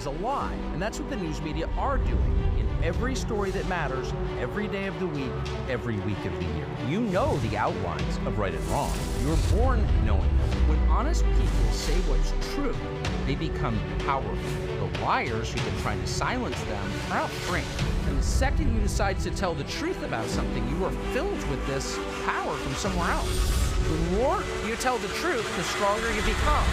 is a lie. And that's what the news media are doing in every story that matters, every day of the week, every week of the year. You know the outlines of right and wrong. You're born knowing them. When honest people say what's true, they become powerful. The liars who've been trying to silence them are out free. And the second you decide to tell the truth about something, you are filled with this power from somewhere else. The more you tell the truth, the stronger you become.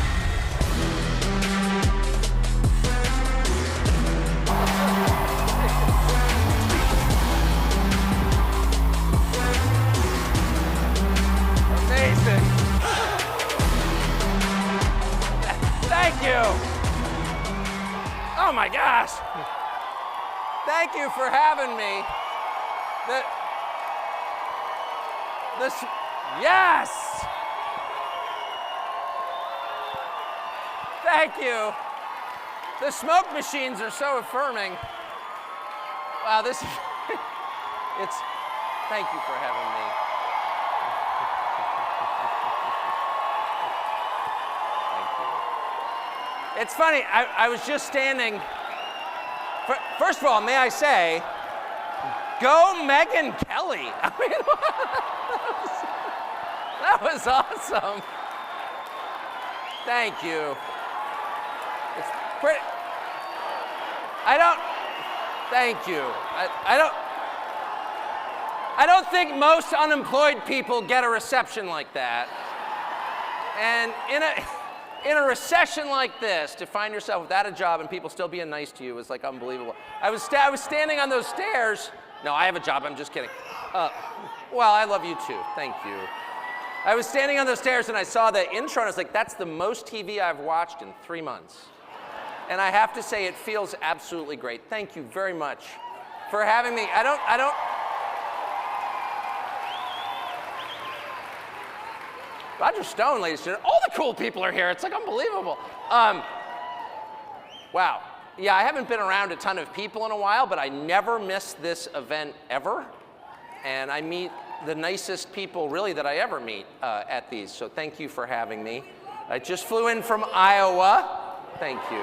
Amazing. Thank you. Oh my gosh. Thank you for having me. Yes! Thank you. The smoke machines are so affirming. Wow, this is, thank you for having me. Thank you. It's funny, I was just standing, first of all, may I say, go Megyn Kelly. I mean, that was awesome. Thank you. It's pretty. Thank you. I don't think most unemployed people get a reception like that. And in a recession like this, to find yourself without a job and people still being nice to you is like unbelievable. I was standing on those stairs. No, I have a job. I'm just kidding. Well, I love you too. Thank you. I was standing on those stairs and I saw the intro and I was like, that's the most TV I've watched in 3 months. And I have to say, it feels absolutely great. Thank you very much for having me. Roger Stone, ladies and gentlemen. All the cool people are here. It's like unbelievable. Wow. Yeah, I haven't been around a ton of people in a while, but I never miss this event ever. And I meet the nicest people really that I ever meet at these. So thank you for having me. I just flew in from Iowa. Thank you.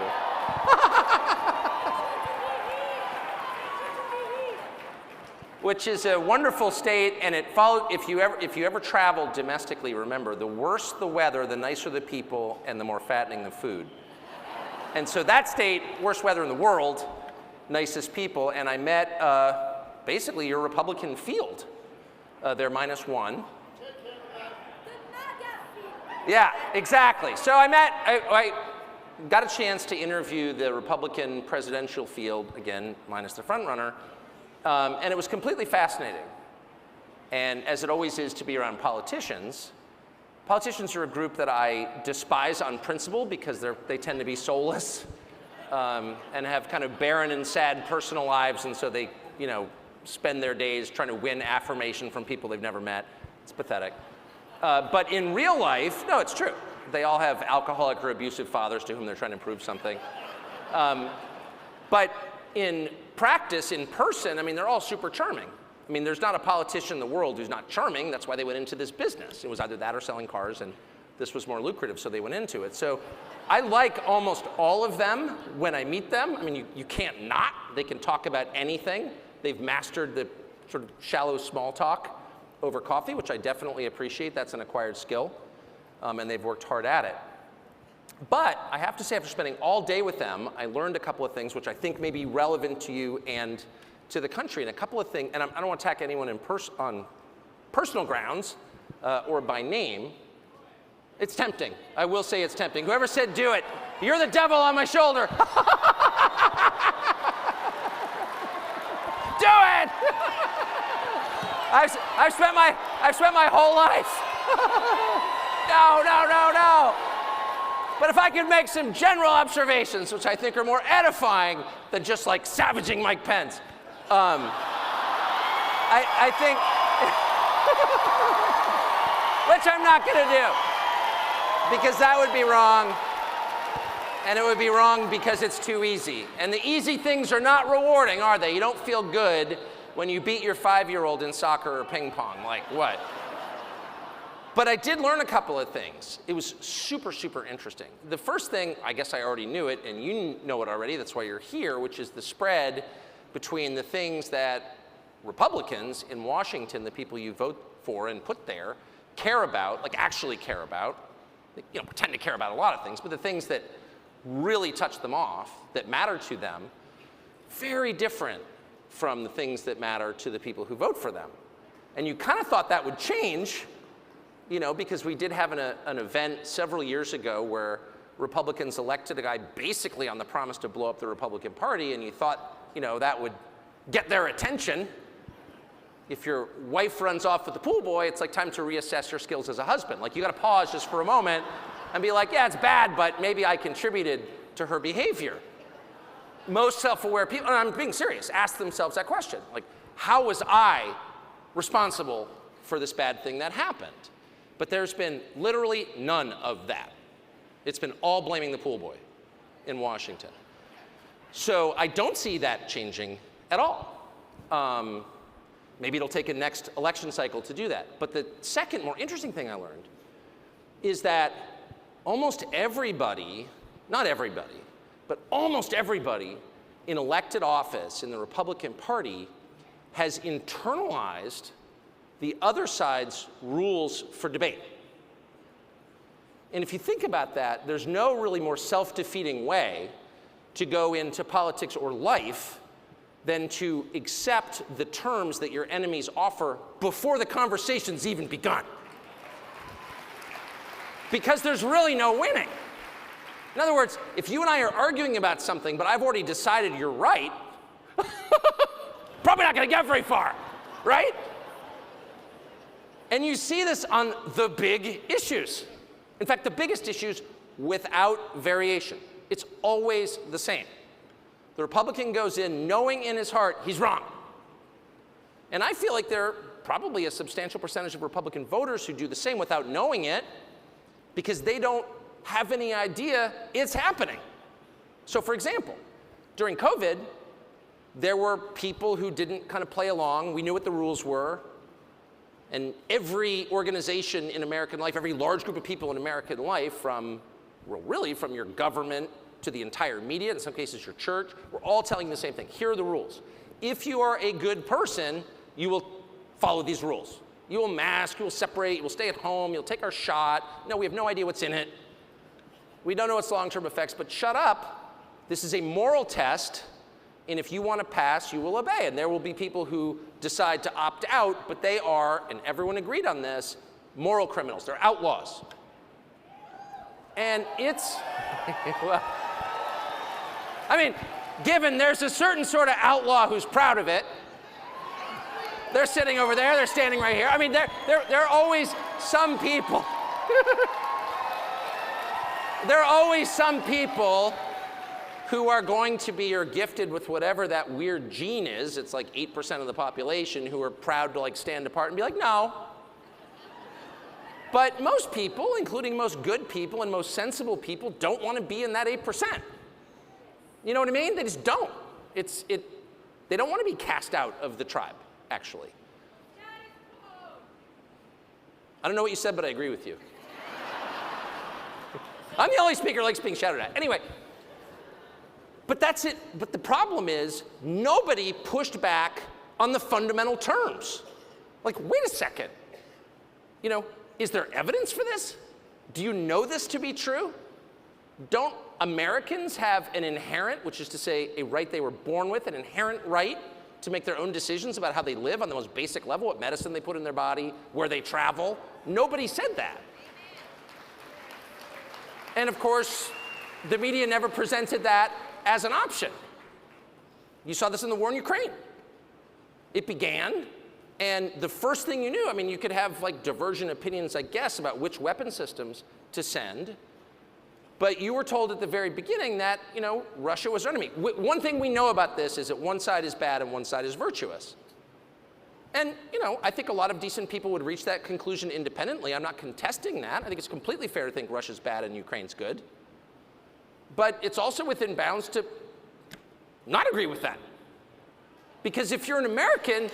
Which is a wonderful state, and it follows. If you ever travel domestically, remember, the worse the weather, the nicer the people, and the more fattening the food. And so that state, worst weather in the world, nicest people, and I met basically your Republican field. They're -1. Yeah, exactly. So I got a chance to interview the Republican presidential field, again, minus the front runner, and it was completely fascinating. And as it always is to be around politicians, politicians are a group that I despise on principle because they tend to be soulless and have kind of barren and sad personal lives, and so they, spend their days trying to win affirmation from people they've never met. It's pathetic. But in real life, no, it's true. They all have alcoholic or abusive fathers to whom they're trying to prove something. But in practice, in person, I mean, they're all super charming. I mean, there's not a politician in the world who's not charming. That's why they went into this business. It was either that or selling cars, and this was more lucrative, so they went into it. So I like almost all of them when I meet them. I mean, you can't not. They can talk about anything. They've mastered the sort of shallow small talk over coffee, which I definitely appreciate. That's an acquired skill, and they've worked hard at it. But I have to say, after spending all day with them, I learned a couple of things which I think may be relevant to you and to the country. And a couple of things, and I don't want to attack anyone on personal grounds or by name. It's tempting. I will say it's tempting. Whoever said do it, you're the devil on my shoulder. Do it! I've spent my whole life. No. But if I could make some general observations, which I think are more edifying than just like savaging Mike Pence, I think, which I'm not going to do, because that would be wrong, and it would be wrong because it's too easy. And the easy things are not rewarding, are they? You don't feel good when you beat your 5-year-old in soccer or ping pong. Like what? But I did learn a couple of things. It was super, super interesting. The first thing, I guess I already knew it, and you know it already, that's why you're here, which is the spread between the things that Republicans in Washington, the people you vote for and put there, care about, like actually care about, you know, pretend to care about a lot of things, but the things that really touch them off, that matter to them, very different from the things that matter to the people who vote for them. And you kind of thought that would change, you know, because we did have an event several years ago where Republicans elected a guy basically on the promise to blow up the Republican Party, and you thought, you know, that would get their attention. If your wife runs off with the pool boy, it's like time to reassess your skills as a husband. Like, you got to pause just for a moment and be like, yeah, it's bad, but maybe I contributed to her behavior. Most self-aware people, and I'm being serious, ask themselves that question. Like, how was I responsible for this bad thing that happened? But there's been literally none of that. It's been all blaming the pool boy in Washington. So I don't see that changing at all. Maybe it'll take a next election cycle to do that. But the second more interesting thing I learned is that almost everybody, not everybody, but almost everybody in elected office in the Republican Party has internalized the other side's rules for debate. And if you think about that, there's no really more self-defeating way to go into politics or life than to accept the terms that your enemies offer before the conversation's even begun. Because there's really no winning. In other words, if you and I are arguing about something, but I've already decided you're right, probably not gonna get very far, right? And you see this on the big issues. In fact, the biggest issues without variation. It's always the same. The Republican goes in knowing in his heart he's wrong. And I feel like there are probably a substantial percentage of Republican voters who do the same without knowing it because they don't have any idea it's happening. So for example, during COVID, there were people who didn't kind of play along. We knew what the rules were. And every organization in American life, every large group of people in American life, from, well, really from your government to the entire media, in some cases your church, we're all telling you the same thing. Here are the rules. If you are a good person, you will follow these rules. You will mask, you will separate, you will stay at home, you'll take our shot. No, we have no idea what's in it. We don't know its long-term effects, but shut up. This is a moral test, and if you want to pass, you will obey. And there will be people who decide to opt out, but they are, and everyone agreed on this, moral criminals. They're outlaws. And it's, well, I mean, given there's a certain sort of outlaw who's proud of it. They're sitting over there, they're standing right here. I mean, there are always some people. There are always some people who are going to be or gifted with whatever that weird gene is. It's like 8% of the population who are proud to like stand apart and be like, no. But most people, including most good people and most sensible people, don't want to be in that 8%. You know what I mean? They just don't. They don't want to be cast out of the tribe, actually. I don't know what you said, but I agree with you. I'm the only speaker who likes being shouted at. Anyway, but that's it. But the problem is nobody pushed back on the fundamental terms. Like, wait a second. You know, is there evidence for this? Do you know this to be true? Don't Americans have an inherent, which is to say a right they were born with, an inherent right to make their own decisions about how they live on the most basic level, what medicine they put in their body, where they travel? Nobody said that. And of course, the media never presented that as an option. You saw this in the war in Ukraine. It began, and the first thing you knew, I mean, you could have like divergent opinions, I guess, about which weapon systems to send, but you were told at the very beginning that, you know, Russia was our enemy. One thing we know about this is that one side is bad and one side is virtuous. And, you know, I think a lot of decent people would reach that conclusion independently. I'm not contesting that. I think it's completely fair to think Russia's bad and Ukraine's good. But it's also within bounds to not agree with that. Because if you're an American,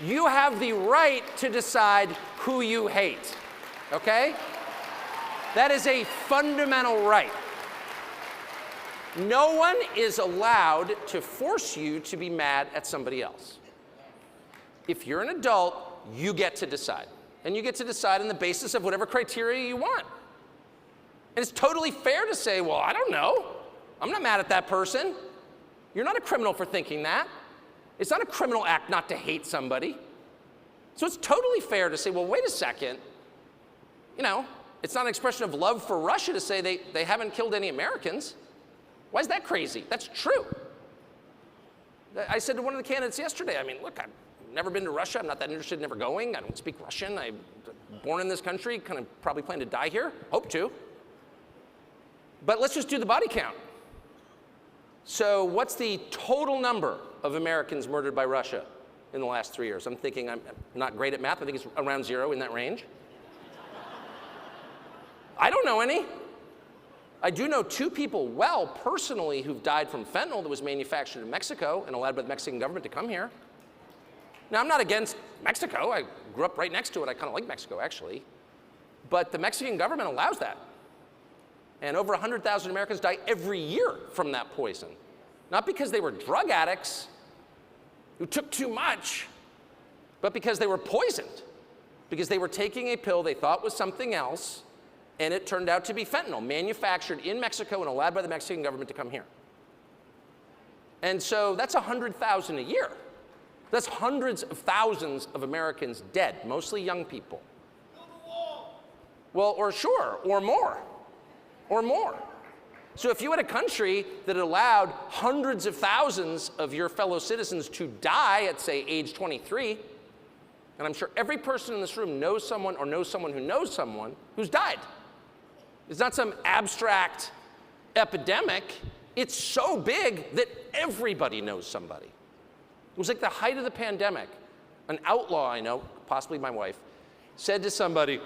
you have the right to decide who you hate. okay? That is a fundamental right. No one is allowed to force you to be mad at somebody else. If you're an adult, you get to decide. And you get to decide on the basis of whatever criteria you want. And it's totally fair to say, well, I don't know. I'm not mad at that person. You're not a criminal for thinking that. It's not a criminal act not to hate somebody. So it's totally fair to say, well, wait a second. You know, it's not an expression of love for Russia to say they haven't killed any Americans. Why is that crazy? That's true. I said to one of the candidates yesterday, I mean, look, I've never been to Russia. I'm not that interested in ever going. I don't speak Russian. I'm born in this country, kind of probably plan to die here. Hope to. But let's just do the body count. So what's the total number of Americans murdered by Russia in the last 3 years? I'm thinking, I'm not great at math. I think it's around 0, in that range. I don't know any. I do know 2 people well personally who've died from fentanyl that was manufactured in Mexico and allowed by the Mexican government to come here. Now, I'm not against Mexico. I grew up right next to it. I kind of like Mexico, actually. But the Mexican government allows that. And over 100,000 Americans die every year from that poison. Not because they were drug addicts who took too much, but because they were poisoned. Because they were taking a pill they thought was something else, and it turned out to be fentanyl, manufactured in Mexico and allowed by the Mexican government to come here. And so that's 100,000 a year. That's hundreds of thousands of Americans dead, mostly young people. Well, or sure, or more. Or more. So if you had a country that allowed hundreds of thousands of your fellow citizens to die at, say, age 23, and I'm sure every person in this room knows someone or knows someone who knows someone who's died. It's not some abstract epidemic. It's so big that everybody knows somebody. It was like the height of the pandemic. An outlaw I know, possibly my wife, said to somebody,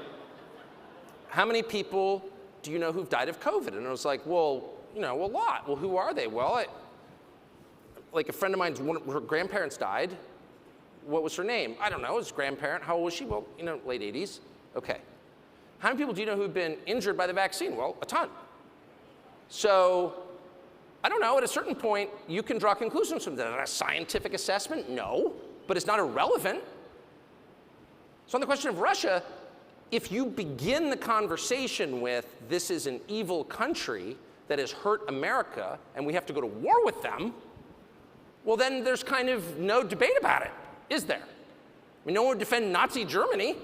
how many people do you know who've died of COVID? And I was like, well, you know, a lot. Well, who are they? Well, like a friend of mine's, her grandparents died. What was her name? I don't know, his grandparent. How old was she? Well, you know, late 80s. Okay. How many people do you know who've been injured by the vaccine? Well, a ton. So, I don't know, at a certain point, you can draw conclusions from that. A scientific assessment? No, but it's not irrelevant. So on the question of Russia, if you begin the conversation with, this is an evil country that has hurt America and we have to go to war with them, well then there's kind of no debate about it, is there? I mean, no one would defend Nazi Germany.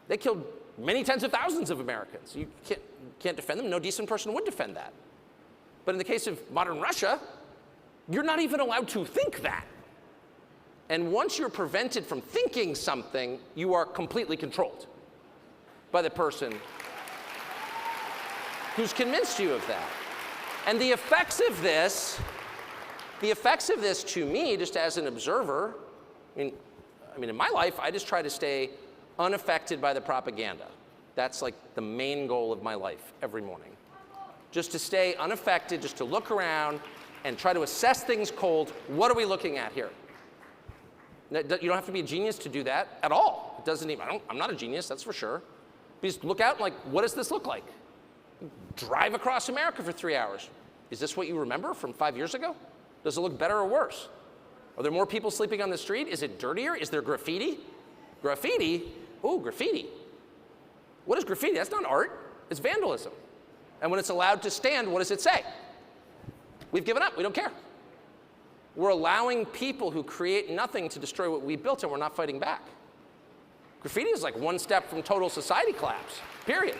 They killed many tens of thousands of Americans. You can't defend them. No decent person would defend that. But in the case of modern Russia, you're not even allowed to think that. And once you're prevented from thinking something, you are completely controlled by the person who's convinced you of that. And the effects of this to me, just as an observer, I mean, in my life, I just try to stay unaffected by the propaganda. That's like the main goal of my life every morning. Just to stay unaffected, just to look around and try to assess things cold. What are we looking at here? You don't have to be a genius to do that at all. It doesn't even, I'm not a genius, that's for sure. But just look out and like, what does this look like? Drive across America for 3 hours. Is this what you remember from 5 years ago? Does it look better or worse? Are there more people sleeping on the street? Is it dirtier? Is there graffiti? Graffiti? Ooh, graffiti. What is graffiti? That's not art. It's vandalism. And when it's allowed to stand, what does it say? We've given up. We don't care. We're allowing people who create nothing to destroy what we built, and we're not fighting back. Graffiti is like one step from total society collapse, period.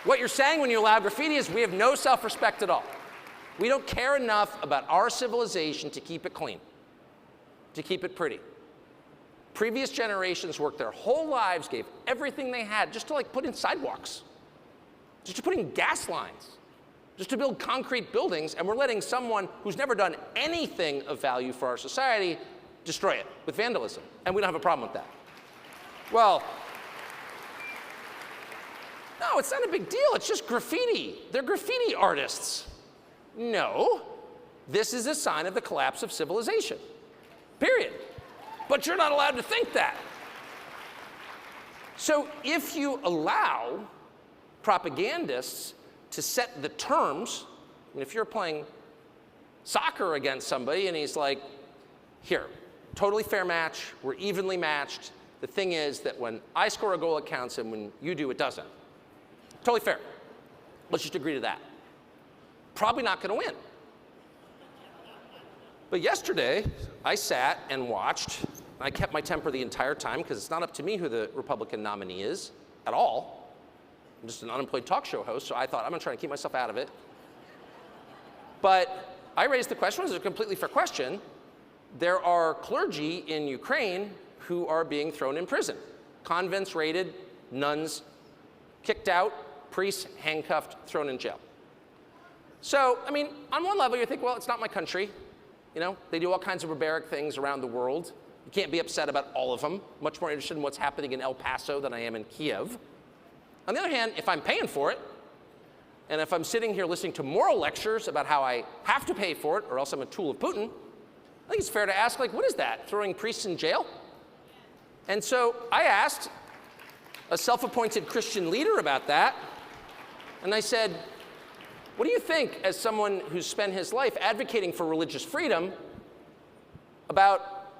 What you're saying when you allow graffiti is we have no self-respect at all. We don't care enough about our civilization to keep it clean, to keep it pretty. Previous generations worked their whole lives, gave everything they had just to like put in sidewalks, just to put in gas lines, just to build concrete buildings, and we're letting someone who's never done anything of value for our society destroy it with vandalism, and we don't have a problem with that. Well, no, it's not a big deal. It's just graffiti. They're graffiti artists. No, this is a sign of the collapse of civilization, period. But you're not allowed to think that. So if you allow propagandists to set the terms, and if you're playing soccer against somebody and he's like, here, totally fair match, we're evenly matched. The thing is that when I score a goal, it counts, and when you do, it doesn't. Totally fair. Let's just agree to that. Probably not going to win. But yesterday, I sat and watched. I kept my temper the entire time because it's not up to me who the Republican nominee is at all. I'm just an unemployed talk show host, so I thought I'm going to try to keep myself out of it. But I raised the question, it was a completely fair question. There are clergy in Ukraine who are being thrown in prison. Convents raided, nuns kicked out, priests handcuffed, thrown in jail. So, I mean, on one level you think, well, it's not my country. You know, they do all kinds of barbaric things around the world. You can't be upset about all of them. Much more interested in what's happening in El Paso than I am in Kiev. On the other hand, if I'm paying for it, and if I'm sitting here listening to moral lectures about how I have to pay for it or else I'm a tool of Putin, I think it's fair to ask, like, what is that? Throwing priests in jail? And so I asked a self-appointed Christian leader about that, and I said, what do you think, as someone who's spent his life advocating for religious freedom, about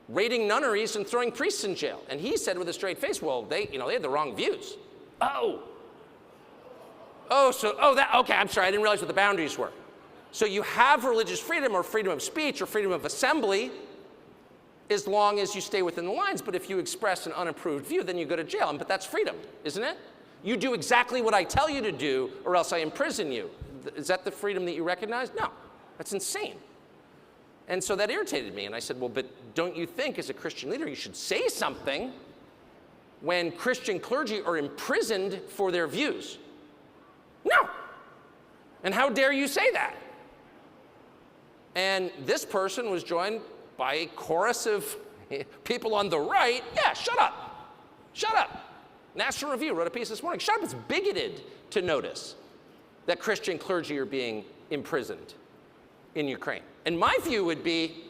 raiding nunneries and throwing priests in jail? And he said with a straight face, well, they had the wrong views. Okay, I'm sorry, I didn't realize what the boundaries were. So you have religious freedom or freedom of speech or freedom of assembly as long as you stay within the lines, but if you express an unapproved view, then you go to jail. But that's freedom, isn't it? You do exactly what I tell you to do, or else I imprison you. Is that the freedom that you recognize? No, that's insane. And so that irritated me, and I said, well, but don't you think as a Christian leader you should say something when Christian clergy are imprisoned for their views? No. And how dare you say that? And this person was joined by a chorus of people on the right. Yeah, shut up. Shut up. National Review wrote a piece this morning. Shut up, it's bigoted to notice that Christian clergy are being imprisoned in Ukraine. And my view would be,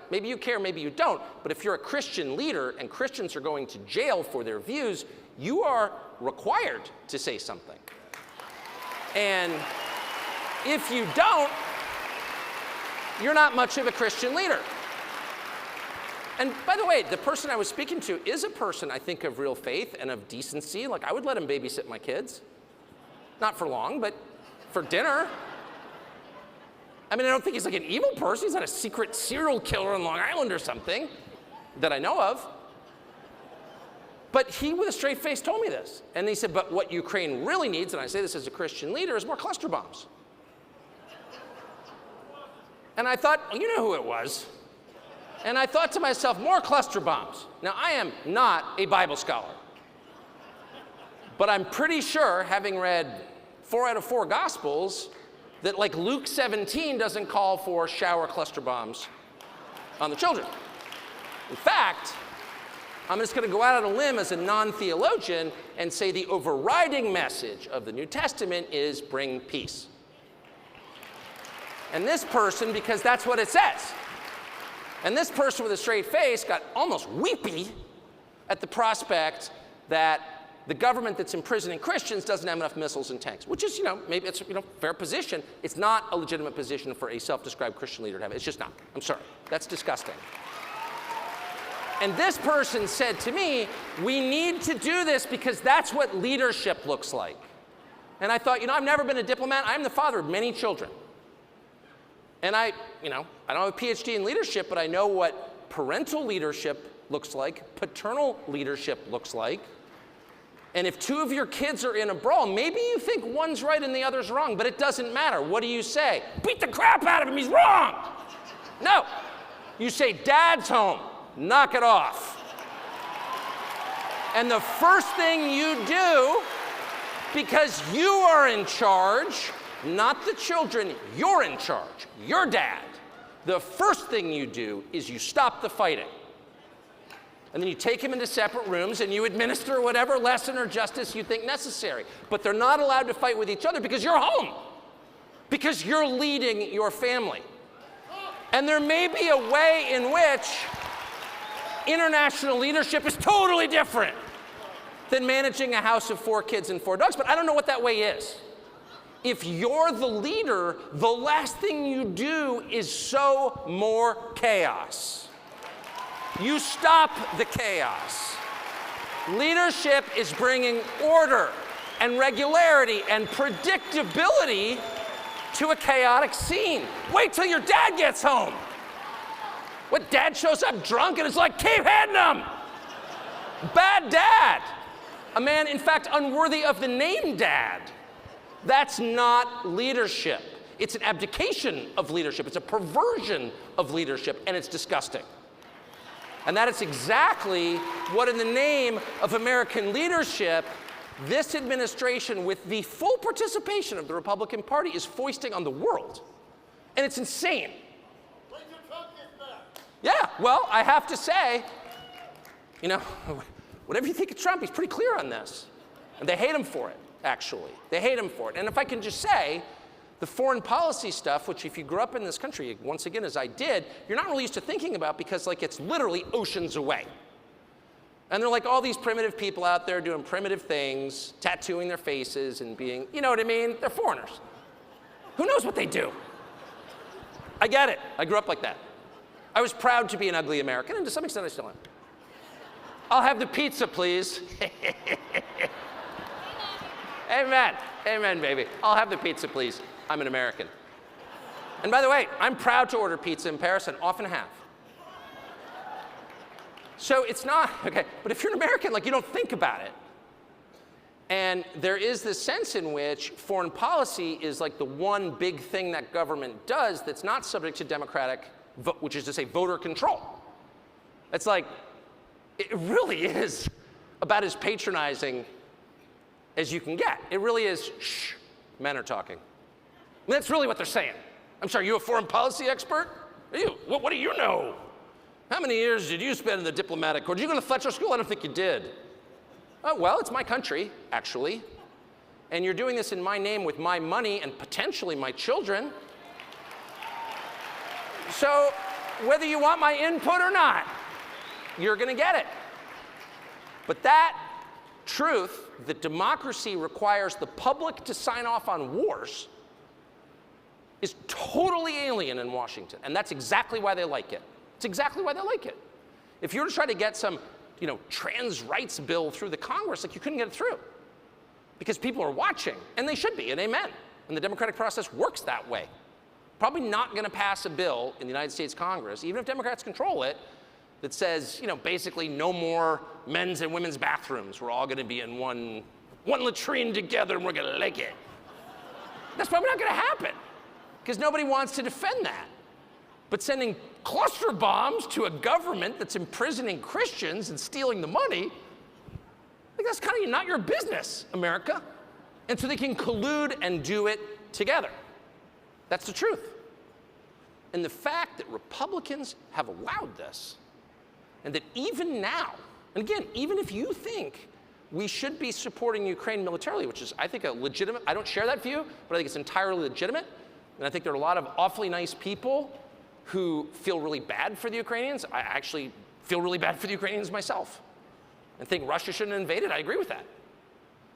maybe you care, maybe you don't, but if you're a Christian leader and Christians are going to jail for their views, you are required to say something. And if you don't, you're not much of a Christian leader. And by the way, the person I was speaking to is a person, I think, of real faith and of decency. Like, I would let him babysit my kids. Not for long, but for dinner. I mean, I don't think he's like an evil person. He's not a secret serial killer on Long Island or something that I know of. But he, with a straight face, told me this. And he said, but what Ukraine really needs, and I say this as a Christian leader, is more cluster bombs. And I thought, well, you know who it was. And I thought to myself, more cluster bombs. Now, I am not a Bible scholar. But I'm pretty sure, having read 4 out of 4 Gospels, that like Luke 17 doesn't call for shower cluster bombs on the children. In fact, I'm just going to go out on a limb as a non-theologian and say the overriding message of the New Testament is bring peace. And this person, because that's what it says. And this person with a straight face got almost weepy at the prospect that the government that's imprisoning Christians doesn't have enough missiles and tanks, which is, maybe it's a fair position. It's not a legitimate position for a self-described Christian leader to have. It's just not. I'm sorry. That's disgusting. And this person said to me, we need to do this because that's what leadership looks like. And I thought, I've never been a diplomat. I'm the father of many children. And I don't have a PhD in leadership, but I know what parental leadership looks like, paternal leadership looks like. And if 2 of your kids are in a brawl, maybe you think one's right and the other's wrong, but it doesn't matter. What do you say? Beat the crap out of him, he's wrong. No. You say, Dad's home, knock it off. And the first thing you do, because you are in charge, not the children, you're in charge, you're dad. The first thing you do is you stop the fighting. And then you take them into separate rooms and you administer whatever lesson or justice you think necessary. But they're not allowed to fight with each other because you're home. Because you're leading your family. And there may be a way in which international leadership is totally different. than managing a house of 4 kids and 4 dogs, but I don't know what that way is. If you're the leader, the last thing you do is sow more chaos. You stop the chaos. Leadership is bringing order and regularity and predictability to a chaotic scene. Wait till your dad gets home. What, dad shows up drunk and it's like, keep hitting him. Bad dad. A man, in fact, unworthy of the name dad. That's not leadership. It's an abdication of leadership. It's a perversion of leadership, and it's disgusting. And that is exactly what, in the name of American leadership, this administration, with the full participation of the Republican Party, is foisting on the world. And it's insane. Yeah, well, I have to say, you know, whatever you think of Trump, he's pretty clear on this. And they hate him for it, actually. They hate him for it. And if I can just say, the foreign policy stuff, which if you grew up in this country, once again, as I did, you're not really used to thinking about because, like, it's literally oceans away. And there are, like, all these primitive people out there doing primitive things, tattooing their faces and being, you know what I mean? They're foreigners. Who knows what they do? I get it. I grew up like that. I was proud to be an ugly American, and to some extent I still am. I'll have the pizza, please. Amen. Amen, baby. I'll have the pizza, please. I'm an American. And by the way, I'm proud to order pizza in Paris and often have. So it's not, okay, but if you're an American, like, you don't think about it. And there is this sense in which foreign policy is like the one big thing that government does that's not subject to democratic vote, which is to say voter control. It's like, it really is about as patronizing as you can get. It really is, shh, men are talking. I mean, that's really what they're saying. I'm sorry, you a foreign policy expert? Are you? What do you know? How many years did you spend in the diplomatic corps? Did you go to Fletcher School? I don't think you did. Oh, well, it's my country, actually. And you're doing this in my name with my money and potentially my children. So whether you want my input or not, you're going to get it. But that truth, that democracy requires the public to sign off on wars, is totally alien in Washington. And that's exactly why they like it. It's exactly why they like it. If you were to try to get some, you know, trans rights bill through the Congress, like, you couldn't get it through. Because people are watching, and they should be, and amen. And the democratic process works that way. Probably not going to pass a bill in the United States Congress, even if Democrats control it, that says, you know, basically no more men's and women's bathrooms. We're all going to be in one latrine together, and we're going to like it. That's probably not going to happen, because nobody wants to defend that. But sending cluster bombs to a government that's imprisoning Christians and stealing the money, I think that's kind of not your business, America. And so they can collude and do it together. That's the truth. And the fact that Republicans have allowed this, and that even now, and again, even if you think we should be supporting Ukraine militarily, which is, I think, a legitimate, I don't share that view, but I think it's entirely legitimate. And I think there are a lot of awfully nice people who feel really bad for the Ukrainians. I actually feel really bad for the Ukrainians myself and think Russia shouldn't have invaded. I agree with that.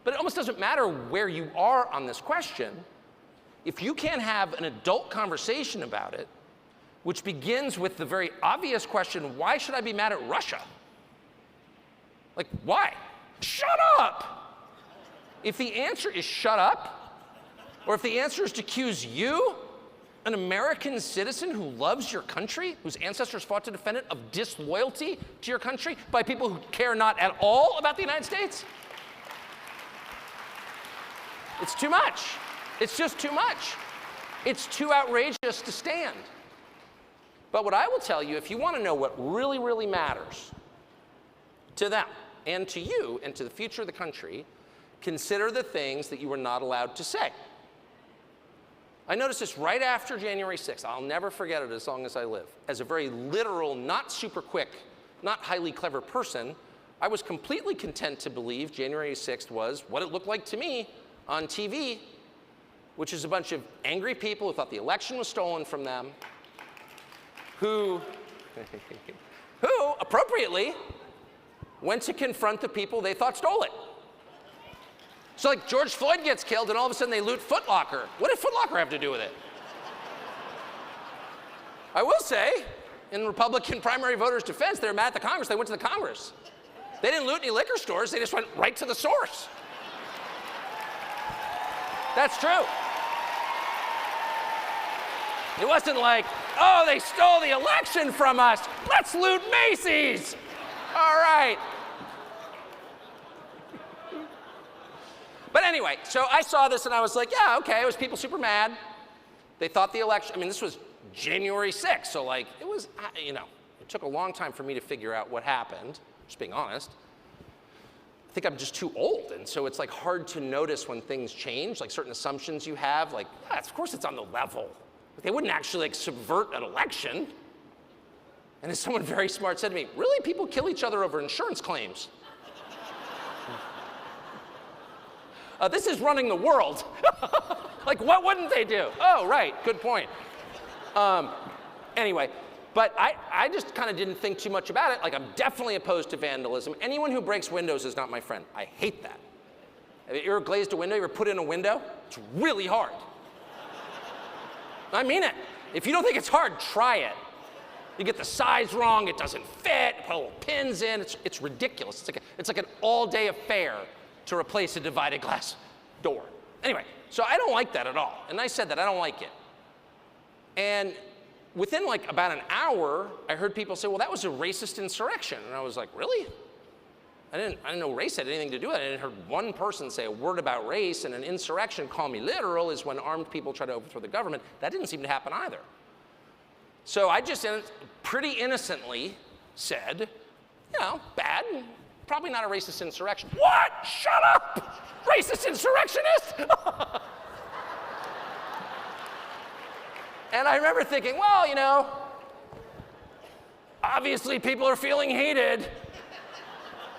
But it almost doesn't matter where you are on this question. If you can't have an adult conversation about it, which begins with the very obvious question, why should I be mad at Russia? Like, why? Shut up! If the answer is shut up, or if the answer is to accuse you, an American citizen who loves your country, whose ancestors fought to defend it, of disloyalty to your country by people who care not at all about the United States, it's too much. It's just too much. It's too outrageous to stand. But what I will tell you, if you want to know what really, really matters to them and to you and to the future of the country, consider the things that you were not allowed to say. I noticed this right after January 6th. I'll never forget it as long as I live. As a very literal, not super quick, not highly clever person, I was completely content to believe January 6th was what it looked like to me on TV, which is a bunch of angry people who thought the election was stolen from them, who appropriately went to confront the people they thought stole it. So like George Floyd gets killed and all of a sudden they loot Foot Locker. What did Foot Locker have to do with it? I will say, in Republican primary voters' defense, they were mad at the Congress. They went to the Congress. They didn't loot any liquor stores. They just went right to the source. That's true. It wasn't like, oh, they stole the election from us. Let's loot Macy's. All right. But anyway, so I saw this and I was like, yeah, okay, it was people super mad. They thought the election, I mean, this was January 6th, so like, it was, you know, it took a long time for me to figure out what happened, just being honest. I think I'm just too old, and so it's like hard to notice when things change, like certain assumptions you have, like, yeah, of course it's on the level. They wouldn't actually like subvert an election. And as someone very smart said to me, really, people kill each other over insurance claims? This is running the world. Like, what wouldn't they do? Oh, right, good point. Anyway, but I just kind of didn't think too much about it. Like, I'm definitely opposed to vandalism. Anyone who breaks windows is not my friend. I hate that. Have you ever glazed a window? You ever put in a window? It's really hard. I mean it. If you don't think it's hard, try it. You get the size wrong, it doesn't fit, put little pins in, it's ridiculous. It's like an all-day affair to replace a divided glass door. Anyway, so I don't like that at all. And I said that, I don't like it. And within like about an hour, I heard people say, well, that was a racist insurrection. And I was like, really? I didn't know race had anything to do with it. I didn't hear one person say a word about race, and an insurrection, call me literal, is when armed people try to overthrow the government. That didn't seem to happen either. So I just pretty innocently said, you know, bad, probably not a racist insurrection. What? Shut up! Racist insurrectionist? And I remember thinking, well, you know, obviously people are feeling hated.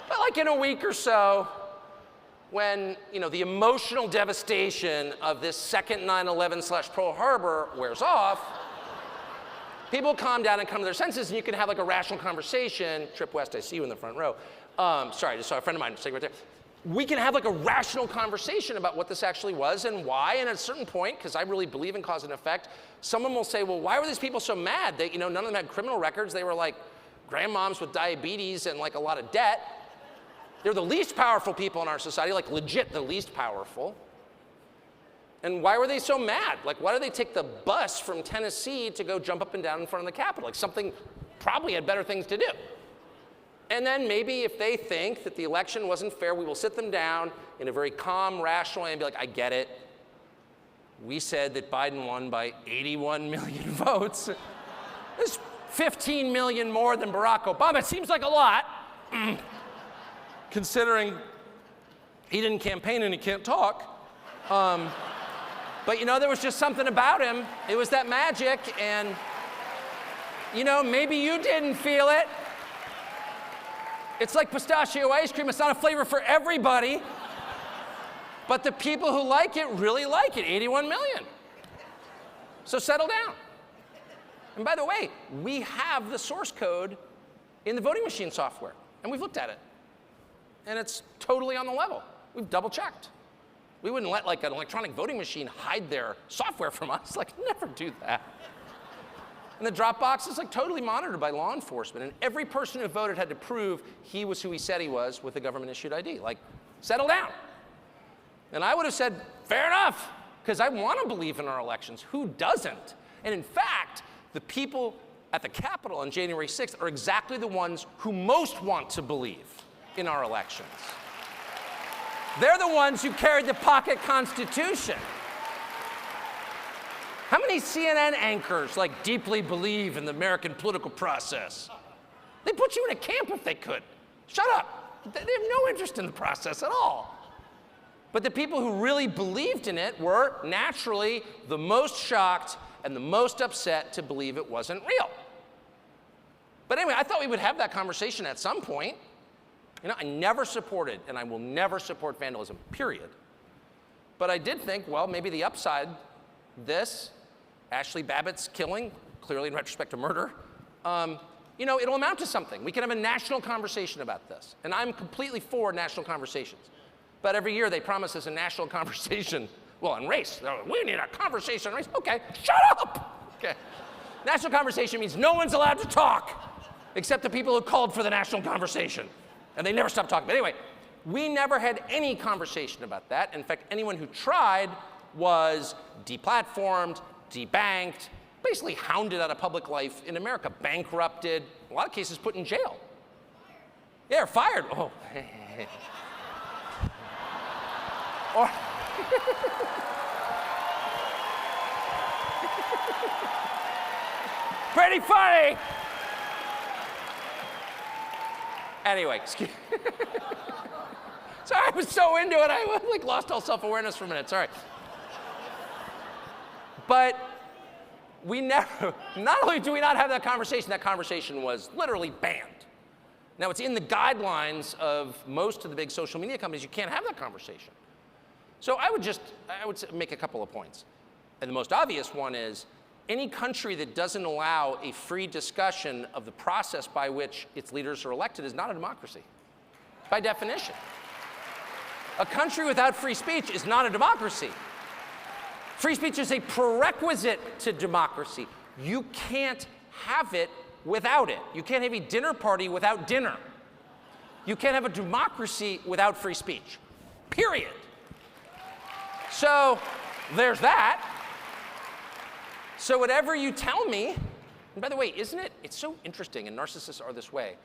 But like in a week or so, when, you know, the emotional devastation of this second 9/11/Pearl Harbor wears off, people calm down and come to their senses, and you can have like a rational conversation. Trip West, I see you in the front row. Sorry, I just saw a friend of mine sitting right there. We can have like a rational conversation about what this actually was and why. And at a certain point, because I really believe in cause and effect, someone will say, well, why were these people so mad? They, you know, none of them had criminal records. They were like grandmoms with diabetes and like a lot of debt. They're the least powerful people in our society, like legit the least powerful. And why were they so mad? Like, why did they take the bus from Tennessee to go jump up and down in front of the Capitol? Like, something probably had better things to do. And then maybe if they think that the election wasn't fair, we will sit them down in a very calm, rational way and be like, I get it. We said that Biden won by 81 million votes. There's 15 million more than Barack Obama. It seems like a lot. Considering he didn't campaign and he can't talk. But you know, there was just something about him. It was that magic, and you know, maybe you didn't feel it. It's like pistachio ice cream. It's not a flavor for everybody. But the people who like it really like it, 81 million. So settle down. And by the way, we have the source code in the voting machine software, and we've looked at it. And it's totally on the level. We've double checked. We wouldn't let like an electronic voting machine hide their software from us. Like, never do that. And the drop box is like totally monitored by law enforcement. And every person who voted had to prove he was who he said he was with a government issued ID. Like, settle down. And I would have said, fair enough, because I want to believe in our elections. Who doesn't? And in fact, the people at the Capitol on January 6th are exactly the ones who most want to believe in our elections. They're the ones who carried the pocket constitution. How many CNN anchors like deeply believe in the American political process? They put you in a camp if they could. Shut up. They have no interest in the process at all. But the people who really believed in it were naturally the most shocked and the most upset to believe it wasn't real. But anyway, I thought we would have that conversation at some point. You know, I never supported, and I will never support vandalism, period. But I did think, well, maybe the upside, this, Ashley Babbitt's killing, clearly in retrospect to murder, you know, it'll amount to something. We can have a national conversation about this. And I'm completely for national conversations. But every year they promise us a national conversation. Well, on race, we need a conversation on race. Okay, shut up. Okay. National conversation means no one's allowed to talk except the people who called for the national conversation. And they never stop talking. But anyway, we never had any conversation about that. In fact, anyone who tried was deplatformed, debanked, basically hounded out of public life in America, bankrupted, in a lot of cases put in jail. Yeah, or fired. Oh. Or pretty funny. Anyway, excuse me. Sorry, I was so into it, I like lost all self-awareness for a minute. Sorry. But we never, not only do we not have that conversation was literally banned. Now it's in the guidelines of most of the big social media companies, you can't have that conversation. So I would make a couple of points. And the most obvious one is, any country that doesn't allow a free discussion of the process by which its leaders are elected is not a democracy, by definition. A country without free speech is not a democracy. Free speech is a prerequisite to democracy. You can't have it without it. You can't have a dinner party without dinner. You can't have a democracy without free speech, period. So there's that. So whatever you tell me, and by the way, it's so interesting, and narcissists are this way,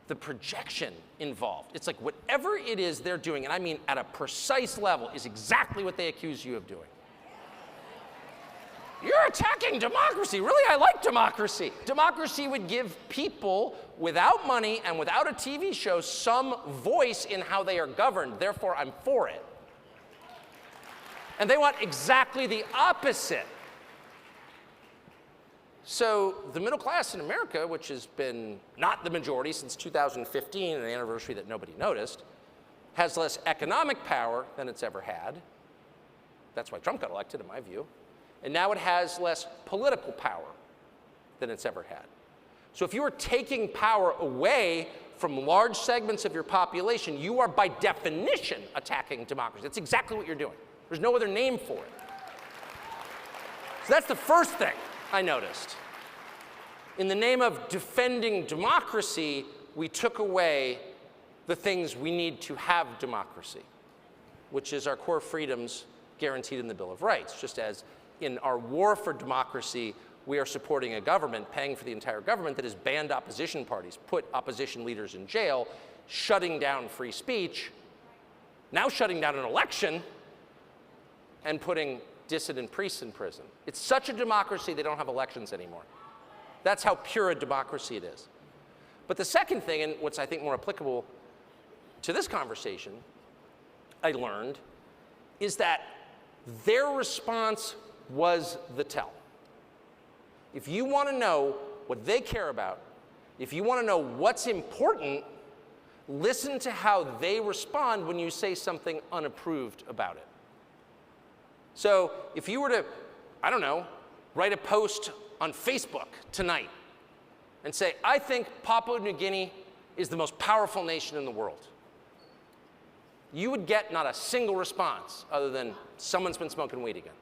the projection involved. It's like whatever it is they're doing, and I mean at a precise level, is exactly what they accuse you of doing. You're attacking democracy. Really, I like democracy. Democracy would give people without money and without a TV show some voice in how they are governed. Therefore, I'm for it. And they want exactly the opposite. So the middle class in America, which has been not the majority since 2015, an anniversary that nobody noticed, has less economic power than it's ever had. That's why Trump got elected, in my view. And now it has less political power than it's ever had. So if you are taking power away from large segments of your population, you are by definition attacking democracy. That's exactly what you're doing. There's no other name for it. So that's the first thing I noticed. In the name of defending democracy, we took away the things we need to have democracy, which is our core freedoms guaranteed in the Bill of Rights. Just as in our war for democracy, we are supporting a government, paying for the entire government that has banned opposition parties, put opposition leaders in jail, shutting down free speech, now shutting down an election, and putting dissident priests in prison. It's such a democracy they don't have elections anymore. That's how pure a democracy it is. But the second thing, and what's I think more applicable to this conversation, I learned, is that their response was the tell. If you want to know what they care about, if you want to know what's important, listen to how they respond when you say something unapproved about it. So if you were to, I don't know, write a post on Facebook tonight and say, I think Papua New Guinea is the most powerful nation in the world, you would get not a single response other than someone's been smoking weed again.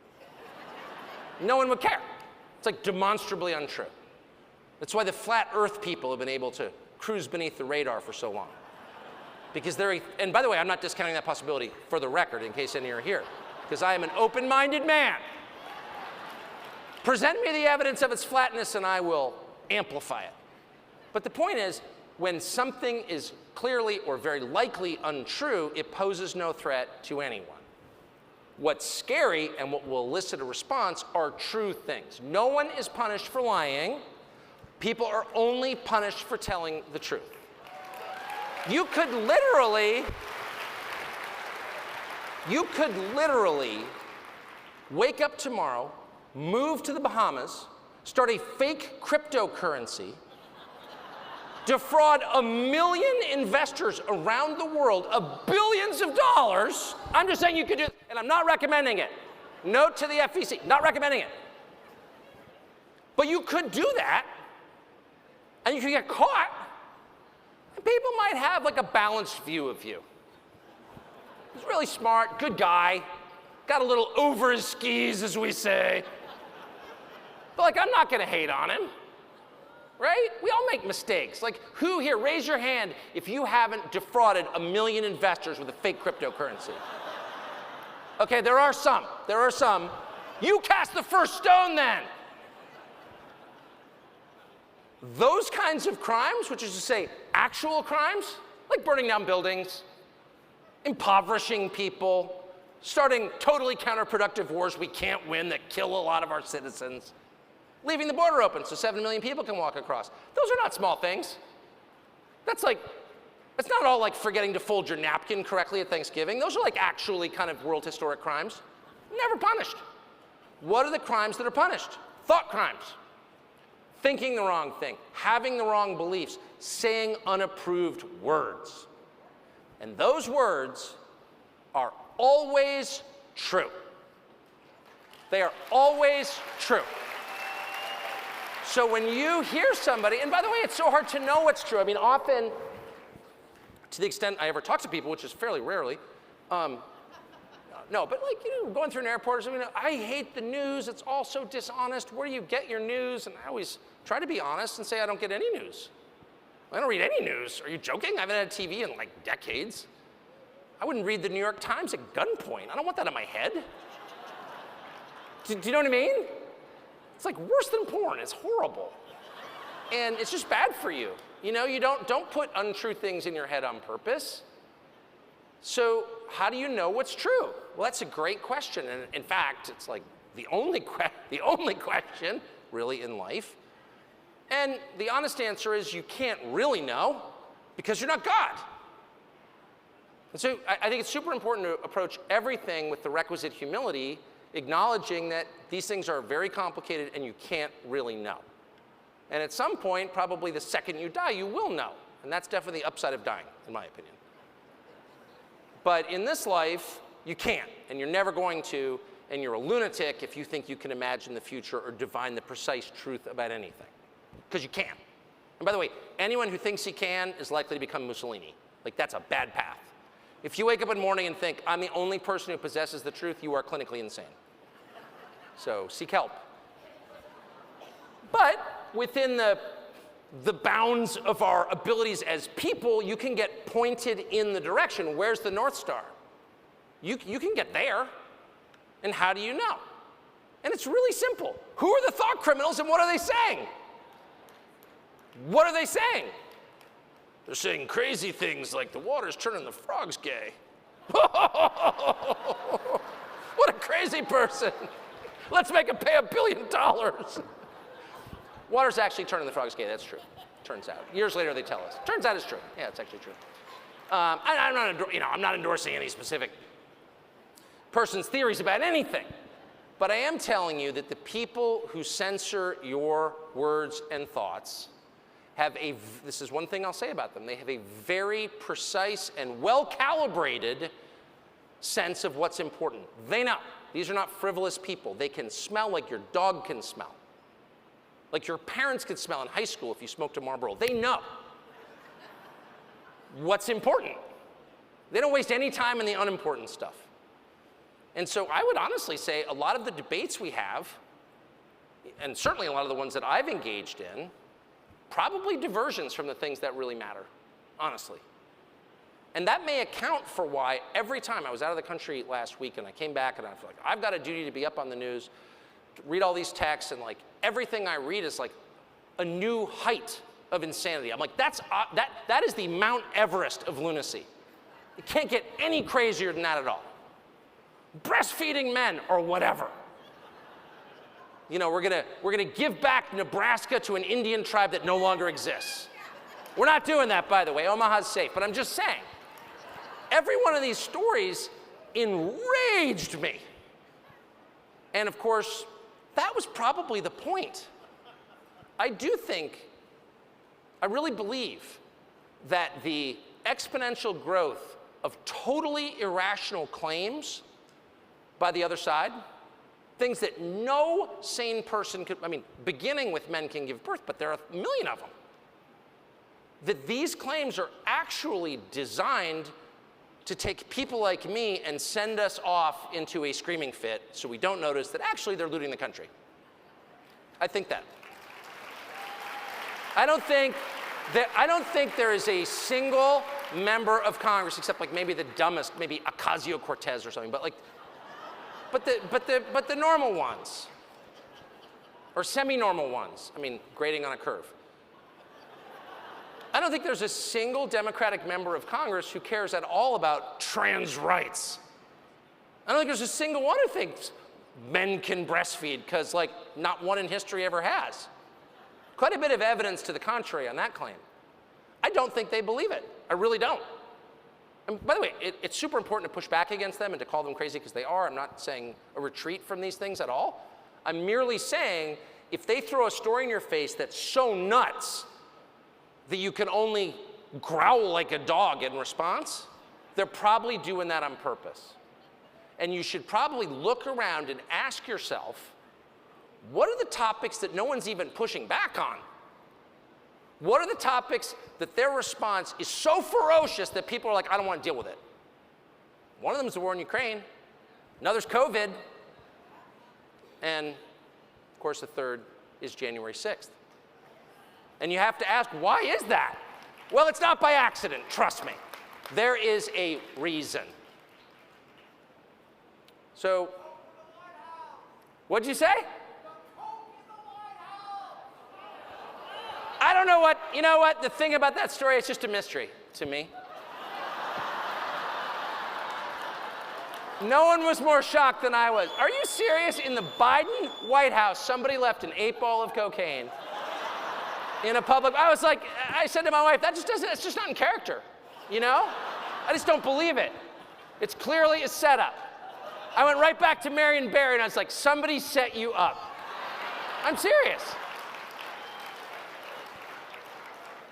No one would care. It's like demonstrably untrue. That's why the flat earth people have been able to cruise beneath the radar for so long. Because and by the way, I'm not discounting that possibility for the record in case any are here, because I am an open-minded man. Present me the evidence of its flatness and I will amplify it. But the point is, when something is clearly or very likely untrue, it poses no threat to anyone. What's scary and what will elicit a response are true things. No one is punished for lying. People are only punished for telling the truth. You could literally wake up tomorrow, move to the Bahamas, start a fake cryptocurrency, defraud 1 million investors around the world of billions of dollars. I'm just saying you could do it, and I'm not recommending it. Note to the FEC, not recommending it. But you could do that, and you could get caught, and people might have like a balanced view of you. He's really smart, good guy. Got a little over his skis, as we say. But like, I'm not gonna hate on him, right? We all make mistakes. Like, who here, raise your hand if you haven't defrauded 1 million investors with a fake cryptocurrency. Okay, there are some. You cast the first stone then. Those kinds of crimes, which is to say actual crimes, like burning down buildings, impoverishing people, starting totally counterproductive wars we can't win that kill a lot of our citizens, leaving the border open so 7 million people can walk across. Those are not small things. That's not all like forgetting to fold your napkin correctly at Thanksgiving. Those are like actually kind of world historic crimes. Never punished. What are the crimes that are punished? Thought crimes. Thinking the wrong thing, having the wrong beliefs, saying unapproved words. And those words are always true. They are always true. So when you hear somebody, and by the way, it's so hard to know what's true. I mean, often, to the extent I ever talk to people, which is fairly rarely, no, but like, going through an airport or something, I hate the news, it's all so dishonest. Where do you get your news? And I always try to be honest and say I don't get any news. I don't read any news. Are you joking? I haven't had TV in like decades. I wouldn't read the New York Times at gunpoint. I don't want that in my head. Do you know what I mean? It's like worse than porn. It's horrible. And it's just bad for you. You know, you don't put untrue things in your head on purpose. So how do you know what's true? Well, that's a great question. And in fact, it's like the only question really in life. And the honest answer is you can't really know because you're not God. And so I think it's super important to approach everything with the requisite humility, acknowledging that these things are very complicated and you can't really know. And at some point, probably the second you die, you will know. And that's definitely the upside of dying, in my opinion. But in this life, you can't, and you're never going to, and you're a lunatic if you think you can imagine the future or divine the precise truth about anything. Because you can't. And by the way, anyone who thinks he can is likely to become Mussolini. Like, that's a bad path. If you wake up in the morning and think, I'm the only person who possesses the truth, you are clinically insane. So seek help. But within the bounds of our abilities as people, you can get pointed in the direction. Where's the North Star? You can get there. And how do you know? And it's really simple. Who are the thought criminals and what are they saying? What are they saying? They're saying crazy things like the water's turning the frogs gay. What a crazy person. Let's make him pay $1 billion. Water's actually turning the frogs gay, that's true. Turns out. Years later they tell us. Turns out it's true. Yeah, it's actually true. I'm not endorsing any specific person's theories about anything. But I am telling you that the people who censor your words and thoughts have this is one thing I'll say about them, they have a very precise and well-calibrated sense of what's important. They know. These are not frivolous people. They can smell like your dog can smell. Like your parents could smell in high school if you smoked a Marlboro. They know what's important. They don't waste any time in the unimportant stuff. And so I would honestly say a lot of the debates we have, and certainly a lot of the ones that I've engaged in, probably diversions from the things that really matter, honestly. And that may account for why every time I was out of the country last week and I came back and I feel like I've got a duty to be up on the news, to read all these texts, and like everything I read is like a new height of insanity. I'm like, that is the Mount Everest of lunacy. It can't get any crazier than that at all. Breastfeeding men or whatever. You know, we're gonna give back Nebraska to an Indian tribe that no longer exists. We're not doing that, by the way. Omaha's safe. But I'm just saying, every one of these stories enraged me. And of course, that was probably the point. I really believe that the exponential growth of totally irrational claims by the other side, things that no sane person could, beginning with men can give birth, but there are 1 million of them, that these claims are actually designed to take people like me and send us off into a screaming fit so we don't notice that actually they're looting the country. I think that. I don't think there is a single member of Congress, except like maybe the dumbest, maybe Ocasio-Cortez or something, but the normal ones, or semi-normal ones. I mean, grading on a curve. I don't think there's a single Democratic member of Congress who cares at all about trans rights. I don't think there's a single one who thinks men can breastfeed, because like not one in history ever has. Quite a bit of evidence to the contrary on that claim. I don't think they believe it. I really don't. And by the way, it's super important to push back against them and to call them crazy, because they are. I'm not saying a retreat from these things at all. I'm merely saying if they throw a story in your face that's so nuts that you can only growl like a dog in response, they're probably doing that on purpose. And you should probably look around and ask yourself, what are the topics that no one's even pushing back on? What are the topics that their response is so ferocious that people are like, I don't want to deal with it? One of them is the war in Ukraine. Another's COVID. And, of course, the third is January 6th. And you have to ask, why is that? Well, it's not by accident, trust me. There is a reason. So, what'd you say? I don't know what, you know what, the thing about that story, it's just a mystery to me. No one was more shocked than I was. Are you serious? In the Biden White House, somebody left an 8-ball of cocaine in a public, I was like, I said to my wife, it's just not in character, you know? I just don't believe it. It's clearly a setup. I went right back to Marion Barry and I was like, somebody set you up. I'm serious.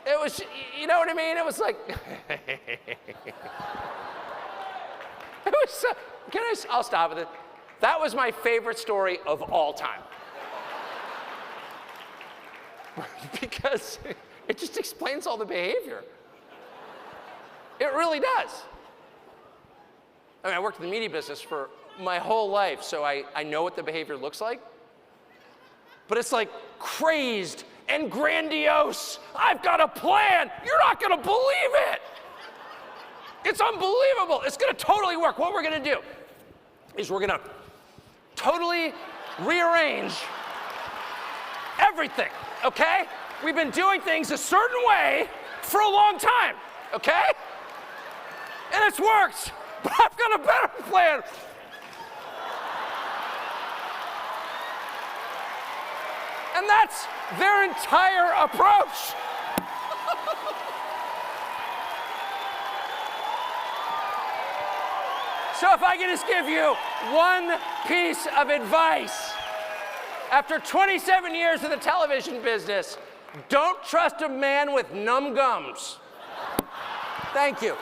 It was, you know what I mean? It was like, it was so, I'll stop with it. That was my favorite story of all time. Because it just explains all the behavior. It really does. I mean, I worked in the media business for my whole life, so I know what the behavior looks like. But it's like crazed and grandiose. I've got a plan. You're not going to believe it. It's unbelievable. It's going to totally work. What we're going to do is we're going to totally rearrange everything, okay? We've been doing things a certain way for a long time, okay? And it's worked, but I've got a better plan. And that's their entire approach. So if I could just give you one piece of advice, after 27 years in the television business, don't trust a man with numb gums. Thank you.